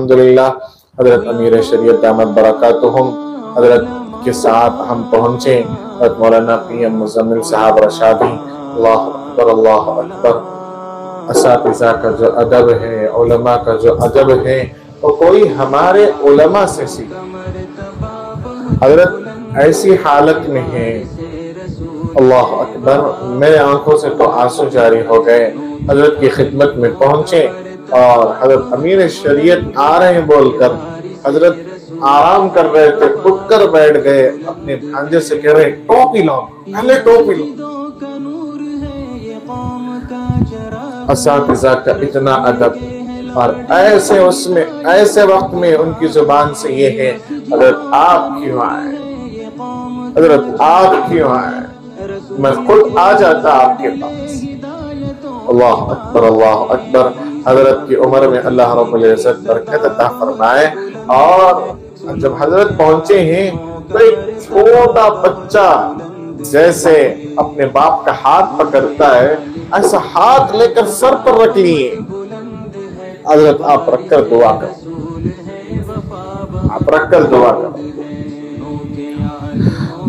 अल्हम्दुलिल्लाह हजरत अमीर शरीयत दामत बरकातुहुम हजरत के साथ हम पहुंचे। हजरत मौलाना पीएम मुज़म्मिल साहब रशादी, अल्लाह अकबर अल्लाह अकबर। असातिज़ा का जो अदब है, उलमा का जो अदब है, वो कोई हमारे उलमा से सीख। हजरत ऐसी हालत में है, अल्लाह अकबर, मेरे आंखों से तो आंसू जारी हो गए। हजरत की खिदमत में पहुंचे और हजरत अमीर शरीयत आ रहे हैं बोलकर हजरत आराम कर रहे थे, उठकर बैठ गए। अपने भांजे से कह रहे टोपी लो, पहले टोपी लो। असातिज़ा का इतना अदब, और ऐसे उसमें ऐसे वक्त में उनकी जुबान से ये है, हजरत आप क्यों आए, हजरत आप क्यों आए, मैं खुद आ जाता आपके पास। अल्लाह अकबर अल्लाह अकबर। हजरत की उम्र में अल्लाह रब्बुल इज्जत बरकत अता फरमाए। और जब हजरत पहुंचे हैं तो एक छोटा बच्चा जैसे अपने बाप का हाथ पकड़ता है, ऐसा हाथ लेकर सर पर रख लिए। हजरत आप रखकर दुआ करो, आप रखकर दुआ करो।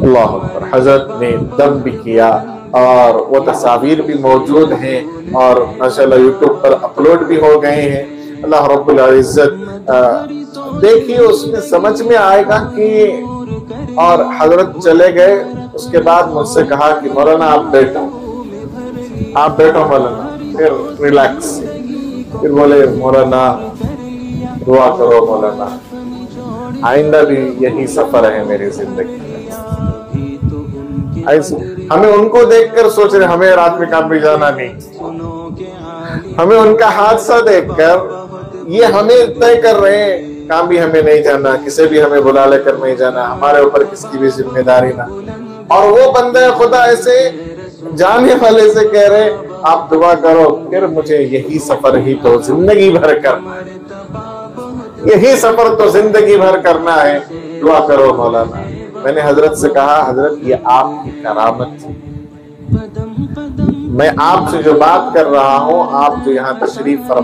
अल्लाह अकबर। हजरत ने दम भी किया और वो तस्वीर भी मौजूद हैं और माशाल्लाह यूट्यूब पर अपलोड भी हो गए हैं। अल्लाह रब्बुल इज्जत देखिए, उसमें समझ में आएगा कि। और हजरत चले गए। उसके बाद मुझसे कहा कि मौलाना आप बैठो, आप बैठो मौलाना, फिर रिलैक्स। फिर बोले मौलाना दुआ करो मौलाना, आइंदा भी यही सफर है मेरी जिंदगी में। ऐसे हमें उनको देखकर सोच रहे हमें रात में काम भी जाना नहीं, हमें उनका हादसा देखकर ये हमें तय कर रहे हैं काम भी हमें नहीं जाना, किसे भी हमें बुला लेकर नहीं जाना, हमारे ऊपर किसकी भी जिम्मेदारी ना। और वो बंदे खुदा ऐसे जाने वाले से कह रहे आप दुआ करो। फिर मुझे यही सफर ही तो जिंदगी भर करना है, यही सफर तो जिंदगी भर करना है, दुआ करो मौलाना। मैंने हजरत से कहा हजरत ये आपकी करामत थी, मैं आपसे जो बात कर रहा हूँ, आप जो यहाँ तशरीफ फरमा